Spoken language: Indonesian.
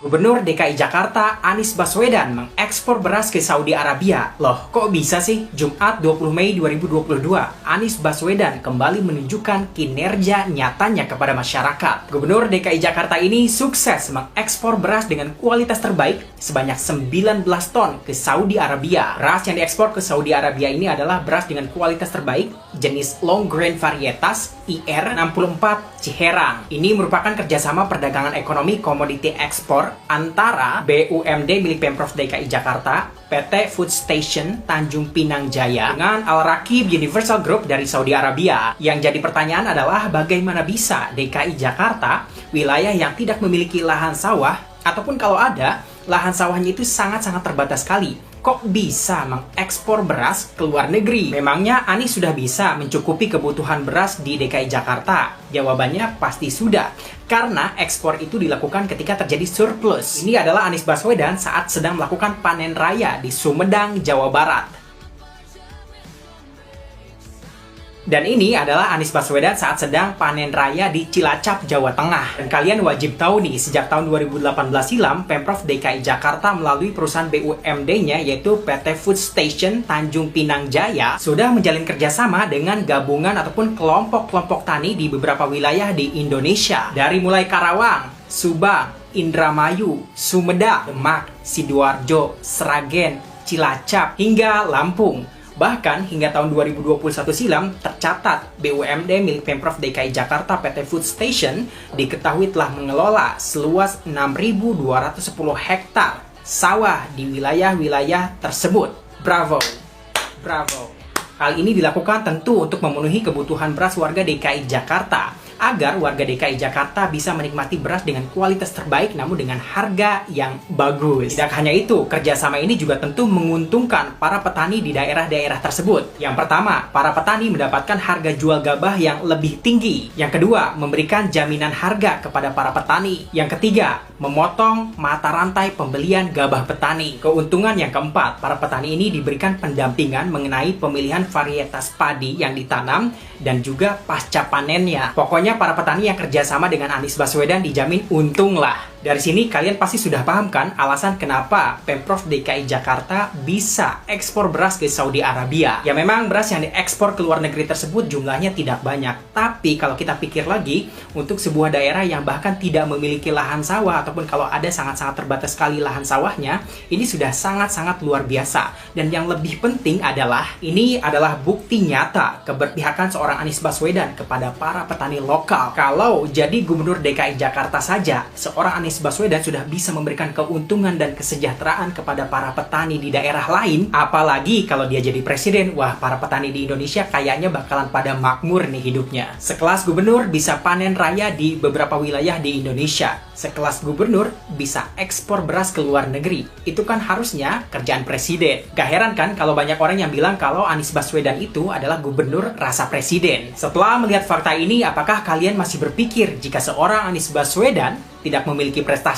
Gubernur DKI Jakarta Anies Baswedan mengekspor beras ke Saudi Arabia. Loh, kok bisa sih? Jumat 20 Mei 2022, Anies Baswedan kembali menunjukkan kinerja nyatanya kepada masyarakat. Gubernur DKI Jakarta ini sukses mengekspor beras dengan kualitas terbaik sebanyak 19 ton ke Saudi Arabia. Beras yang diekspor ke Saudi Arabia ini adalah beras dengan kualitas terbaik jenis long grain varietas IR64 Ciherang. Ini merupakan kerjasama perdagangan ekonomi komoditi ekspor antara BUMD milik Pemprov DKI Jakarta, PT Food Station Tanjung Pinang Jaya, dengan Al-Rakib Universal Group dari Saudi Arabia. Yang jadi pertanyaan adalah bagaimana bisa DKI Jakarta, wilayah yang tidak memiliki lahan sawah, ataupun kalau ada, lahan sawahnya itu sangat-sangat terbatas sekali, kok bisa mengekspor beras ke luar negeri? Memangnya Anies sudah bisa mencukupi kebutuhan beras di DKI Jakarta? Jawabannya pasti sudah, karena ekspor itu dilakukan ketika terjadi surplus. Ini adalah Anies Baswedan saat sedang melakukan panen raya di Sumedang, Jawa Barat. Dan ini adalah Anies Baswedan saat sedang panen raya di Cilacap, Jawa Tengah. Dan kalian wajib tahu nih, sejak tahun 2018 silam, Pemprov DKI Jakarta melalui perusahaan BUMD-nya yaitu PT Food Station Tanjung Pinang Jaya sudah menjalin kerjasama dengan gabungan ataupun kelompok-kelompok tani di beberapa wilayah di Indonesia. Dari mulai Karawang, Subang, Indramayu, Sumedang, Demak, Sidoarjo, Sragen, Cilacap, hingga Lampung. Bahkan hingga tahun 2021 silam tercatat BUMD milik Pemprov DKI Jakarta PT Food Station diketahui telah mengelola seluas 6.210 hektar sawah di wilayah-wilayah tersebut. Bravo, bravo. Hal ini dilakukan tentu untuk memenuhi kebutuhan beras warga DKI Jakarta, agar warga DKI Jakarta bisa menikmati beras dengan kualitas terbaik namun dengan harga yang bagus. Tidak hanya itu, kerjasama ini juga tentu menguntungkan para petani di daerah-daerah tersebut. Yang pertama, para petani mendapatkan harga jual gabah yang lebih tinggi. Yang kedua, memberikan jaminan harga kepada para petani. Yang ketiga, memotong mata rantai pembelian gabah petani. Keuntungan yang keempat, para petani ini diberikan pendampingan mengenai pemilihan varietas padi yang ditanam dan juga pasca panennya. Pokoknya para petani yang kerjasama dengan Anies Baswedan dijamin untung lah. Dari sini kalian pasti sudah paham kan alasan kenapa Pemprov DKI Jakarta bisa ekspor beras ke Saudi Arabia. Ya memang beras yang diekspor ke luar negeri tersebut jumlahnya tidak banyak. Tapi kalau kita pikir lagi, untuk sebuah daerah yang bahkan tidak memiliki lahan sawah, ataupun kalau ada sangat-sangat terbatas sekali lahan sawahnya, ini sudah sangat-sangat luar biasa. Dan yang lebih penting adalah, ini adalah bukti nyata keberpihakan seorang Anies Baswedan kepada para petani lokal. Kalau jadi Gubernur DKI Jakarta saja, seorang Anies Baswedan sudah bisa memberikan keuntungan dan kesejahteraan kepada para petani di daerah lain, apalagi kalau dia jadi presiden, wah para petani di Indonesia kayaknya bakalan pada makmur nih hidupnya. Sekelas gubernur bisa panen raya di beberapa wilayah di Indonesia. Sekelas gubernur bisa ekspor beras ke luar negeri. Itu kan harusnya kerjaan presiden. Gak heran kan kalau banyak orang yang bilang kalau Anies Baswedan itu adalah gubernur rasa presiden. Setelah melihat fakta ini, apakah kalian masih berpikir jika seorang Anies Baswedan tidak memiliki prestasi